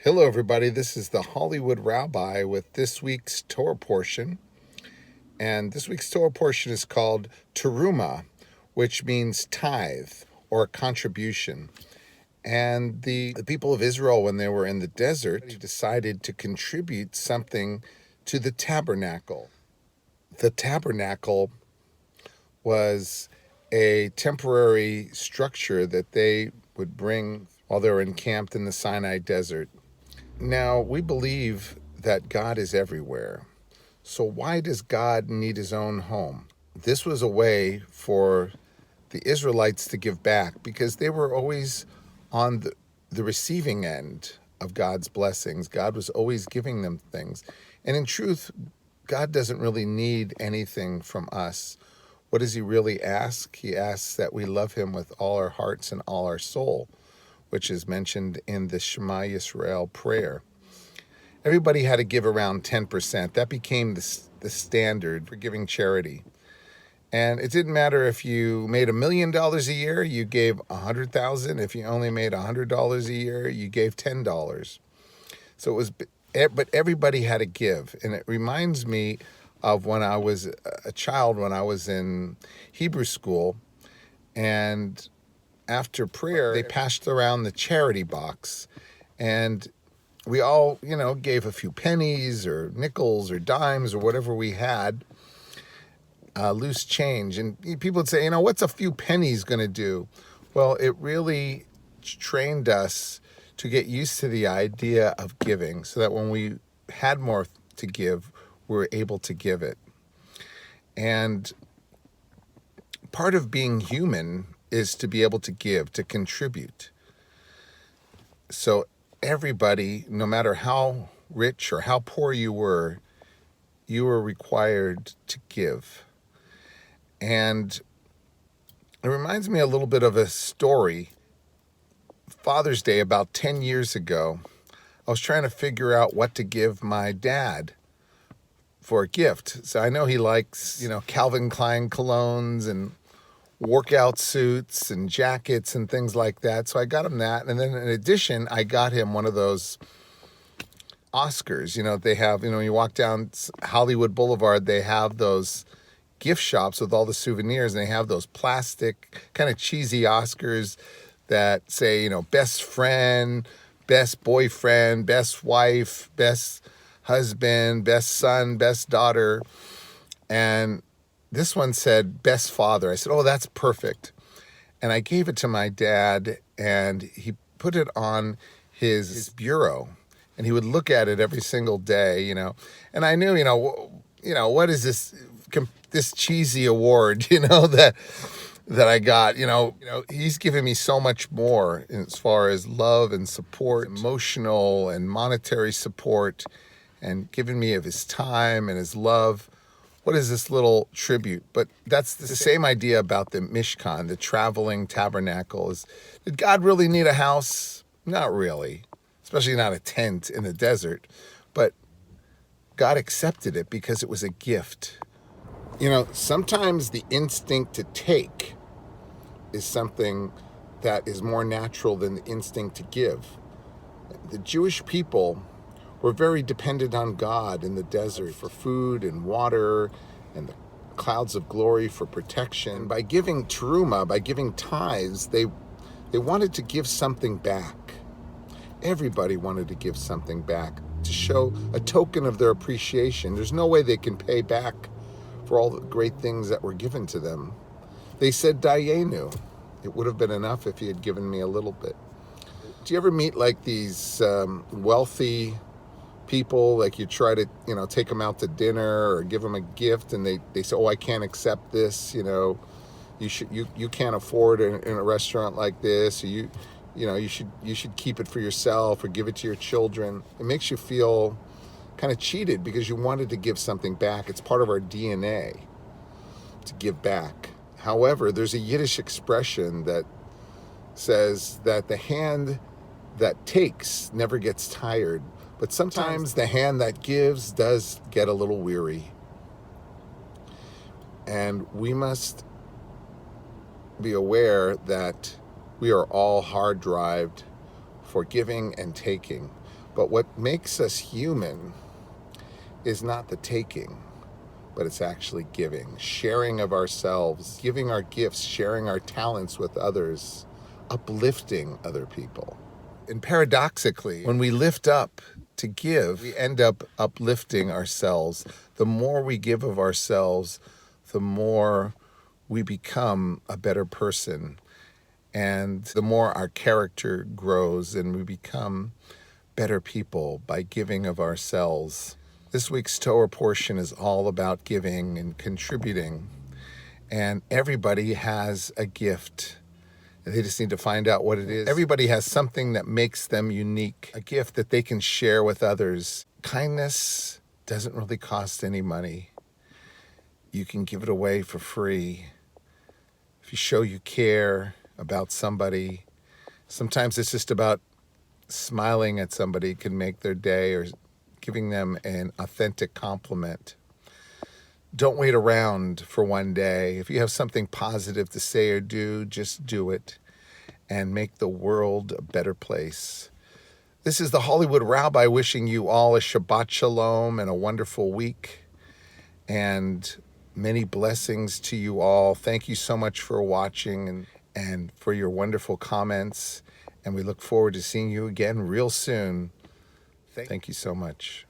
Hello, everybody. This is the Hollywood Rabbi with this week's Torah portion. And this week's Torah portion is called Terumah, which means tithe or contribution. And the people of Israel, when they were in the desert, decided to contribute something to the tabernacle. The tabernacle was a temporary structure that they would bring while they were encamped in the Sinai desert. Now, we believe that God is everywhere. So why does God need his own home? This was a way for the Israelites to give back because they were always on the receiving end of God's blessings. God was always giving them things. And in truth, God doesn't really need anything from us. What does he really ask? He asks that we love him with all our hearts and all our soul, which is mentioned in the Shema Yisrael prayer. Everybody had to give around 10%. That became the standard for giving charity. And it didn't matter if you made $1 million a year, you gave $100,000. If you only made $100 a year, you gave $10. So it was, but everybody had to give. And it reminds me of when I was a child, when I was in Hebrew school, and after prayer, they passed around the charity box, and we all, gave a few pennies or nickels or dimes or whatever we had, loose change. And people would say, what's a few pennies going to do? Well, it really trained us to get used to the idea of giving so that when we had more to give, we were able to give it. And part of being human is to be able to give, to contribute. So everybody, no matter how rich or how poor you were required to give. And it reminds me a little bit of a story. Father's Day, about 10 years ago, I was trying to figure out what to give my dad for a gift. So I know he likes, Calvin Klein colognes and workout suits and jackets and things like that. So I got him that. And then in addition, I got him one of those Oscars. They have, you walk down Hollywood Boulevard, they have those gift shops with all the souvenirs, and they have those plastic kind of cheesy Oscars that say, best friend, best boyfriend, best wife, best husband, best son, best daughter. And this one said best father. I said, oh, that's perfect. And I gave it to my dad, and he put it on his bureau, and he would look at it every single day, And I knew, what is this cheesy award, that I got, he's given me so much more as far as love and support, emotional and monetary support, and giving me of his time and his love. What is this little tribute? But that's the same idea about the Mishkan, the traveling tabernacle. Did God really need a house? Not really, especially not a tent in the desert. But God accepted it because it was a gift. Sometimes the instinct to take is something that is more natural than the instinct to give. The Jewish people were very dependent on God in the desert for food and water and the clouds of glory for protection. By giving Terumah, by giving tithes, they wanted to give something back. Everybody wanted to give something back to show a token of their appreciation. There's no way they can pay back for all the great things that were given to them. They said, Dayenu. It would have been enough if he had given me a little bit. Do you ever meet like these wealthy people, like you try to, take them out to dinner or give them a gift, and they say, oh, I can't accept this, you can't afford it in a restaurant like this, or you should keep it for yourself or give it to your children. It makes you feel kind of cheated because you wanted to give something back. It's part of our DNA to give back. However, there's a Yiddish expression that says that the hand that takes never gets tired, but sometimes the hand that gives does get a little weary. And we must be aware that we are all hard-drived for giving and taking. But what makes us human is not the taking, but it's actually giving, sharing of ourselves, giving our gifts, sharing our talents with others, uplifting other people. And paradoxically, when we lift up to give, we end up uplifting ourselves. The more we give of ourselves, the more we become a better person. And the more our character grows and we become better people by giving of ourselves. This week's Torah portion is all about giving and contributing. And everybody has a gift. They just need to find out what it is. Everybody has something that makes them unique, a gift that they can share with others. Kindness doesn't really cost any money. You can give it away for free. If you show you care about somebody, sometimes it's just about smiling at somebody can make their day, or giving them an authentic compliment. Don't wait around for one day. If you have something positive to say or do, just do it and make the world a better place. This is the Hollywood Rabbi wishing you all a Shabbat Shalom and a wonderful week, and many blessings to you all. Thank you so much for watching and for your wonderful comments. And we look forward to seeing you again real soon. Thank you so much.